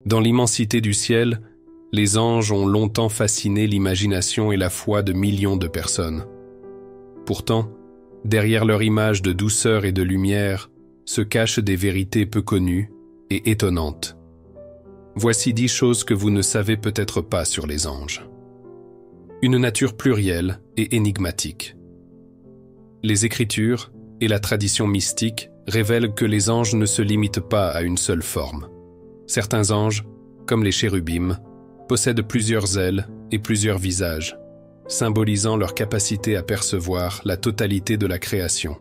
Dans l'immensité du ciel, les anges ont longtemps fasciné l'imagination et la foi de millions de personnes. Pourtant, derrière leur image de douceur et de lumière, se cachent des vérités peu connues et étonnantes. Voici 10 choses que vous ne savez peut-être pas sur les anges. Une nature plurielle et énigmatique. Les Écritures et la tradition mystique révèlent que les anges ne se limitent pas à une seule forme. Certains anges, comme les chérubim, possèdent plusieurs ailes et plusieurs visages, symbolisant leur capacité à percevoir la totalité de la création.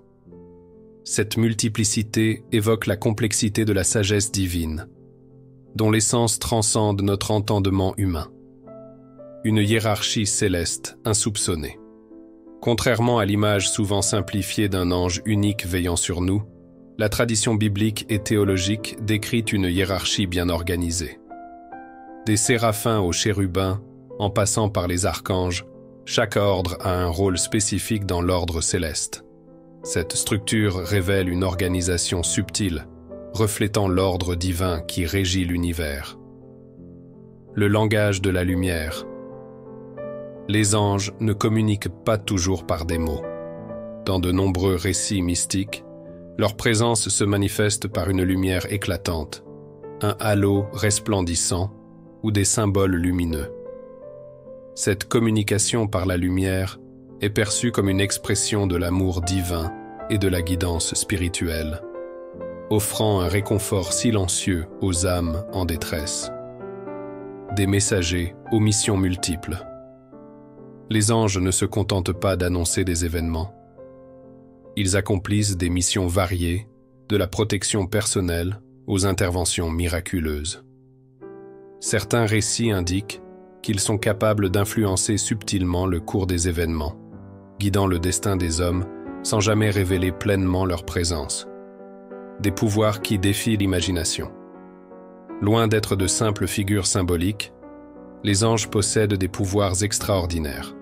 Cette multiplicité évoque la complexité de la sagesse divine, dont l'essence transcende notre entendement humain. Une hiérarchie céleste insoupçonnée. Contrairement à l'image souvent simplifiée d'un ange unique veillant sur nous, la tradition biblique et théologique décrit une hiérarchie bien organisée. Des séraphins aux chérubins, en passant par les archanges, chaque ordre a un rôle spécifique dans l'ordre céleste. Cette structure révèle une organisation subtile, reflétant l'ordre divin qui régit l'univers. Le langage de la lumière. Les anges ne communiquent pas toujours par des mots. Dans de nombreux récits mystiques, leur présence se manifeste par une lumière éclatante, un halo resplendissant ou des symboles lumineux. Cette communication par la lumière est perçue comme une expression de l'amour divin et de la guidance spirituelle, offrant un réconfort silencieux aux âmes en détresse. Des messagers aux missions multiples. Les anges ne se contentent pas d'annoncer des événements. Ils accomplissent des missions variées, de la protection personnelle aux interventions miraculeuses. Certains récits indiquent qu'ils sont capables d'influencer subtilement le cours des événements, guidant le destin des hommes sans jamais révéler pleinement leur présence. Des pouvoirs qui défient l'imagination. Loin d'être de simples figures symboliques, les anges possèdent des pouvoirs extraordinaires.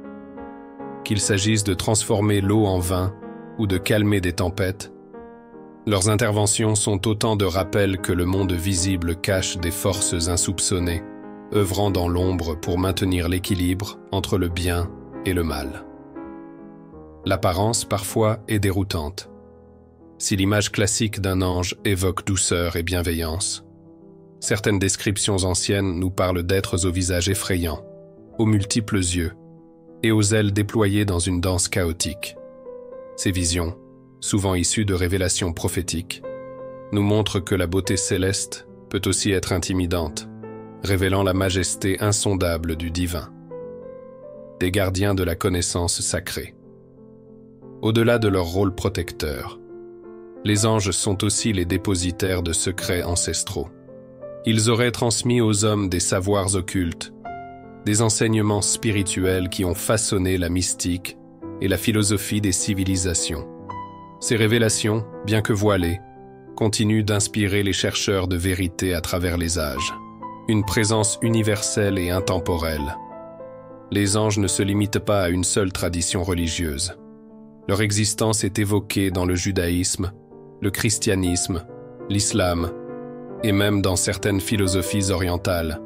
Qu'il s'agisse de transformer l'eau en vin ou de calmer des tempêtes, leurs interventions sont autant de rappels que le monde visible cache des forces insoupçonnées, œuvrant dans l'ombre pour maintenir l'équilibre entre le bien et le mal. L'apparence, parfois, est déroutante. Si l'image classique d'un ange évoque douceur et bienveillance, certaines descriptions anciennes nous parlent d'êtres au visage effrayant, aux multiples yeux et aux ailes déployées dans une danse chaotique. Ces visions, souvent issues de révélations prophétiques, nous montrent que la beauté céleste peut aussi être intimidante, révélant la majesté insondable du divin. Des gardiens de la connaissance sacrée. Au-delà de leur rôle protecteur, les anges sont aussi les dépositaires de secrets ancestraux. Ils auraient transmis aux hommes des savoirs occultes, des enseignements spirituels qui ont façonné la mystique et la philosophie des civilisations. Ces révélations, bien que voilées, continuent d'inspirer les chercheurs de vérité à travers les âges. Une présence universelle et intemporelle. Les anges ne se limitent pas à une seule tradition religieuse. Leur existence est évoquée dans le judaïsme, le christianisme, l'islam, et même dans certaines philosophies orientales.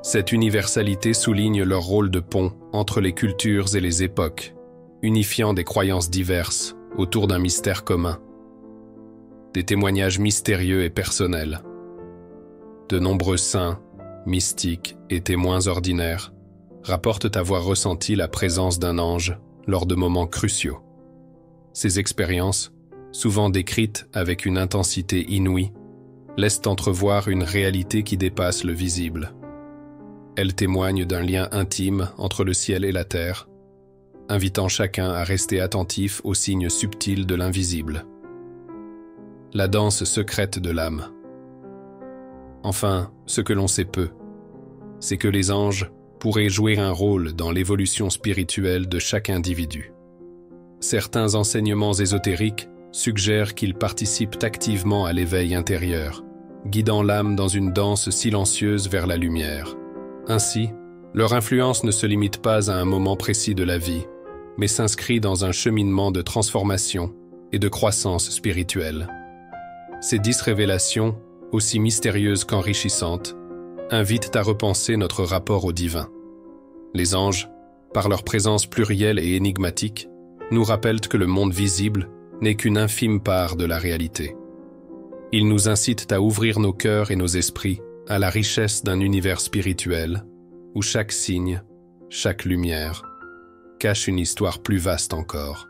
Cette universalité souligne leur rôle de pont entre les cultures et les époques, unifiant des croyances diverses autour d'un mystère commun. Des témoignages mystérieux et personnels. De nombreux saints, mystiques et témoins ordinaires rapportent avoir ressenti la présence d'un ange lors de moments cruciaux. Ces expériences, souvent décrites avec une intensité inouïe, laissent entrevoir une réalité qui dépasse le visible. Elles témoignent d'un lien intime entre le ciel et la terre, invitant chacun à rester attentif aux signes subtils de l'invisible. La danse secrète de l'âme. Enfin, ce que l'on sait peu, c'est que les anges pourraient jouer un rôle dans l'évolution spirituelle de chaque individu. Certains enseignements ésotériques suggèrent qu'ils participent activement à l'éveil intérieur, guidant l'âme dans une danse silencieuse vers la lumière. Ainsi, leur influence ne se limite pas à un moment précis de la vie, mais s'inscrit dans un cheminement de transformation et de croissance spirituelle. Ces 10 révélations aussi mystérieuses qu'enrichissantes, invitent à repenser notre rapport au divin. Les anges, par leur présence plurielle et énigmatique, nous rappellent que le monde visible n'est qu'une infime part de la réalité. Ils nous incitent à ouvrir nos cœurs et nos esprits à la richesse d'un univers spirituel, où chaque signe, chaque lumière, cache une histoire plus vaste encore.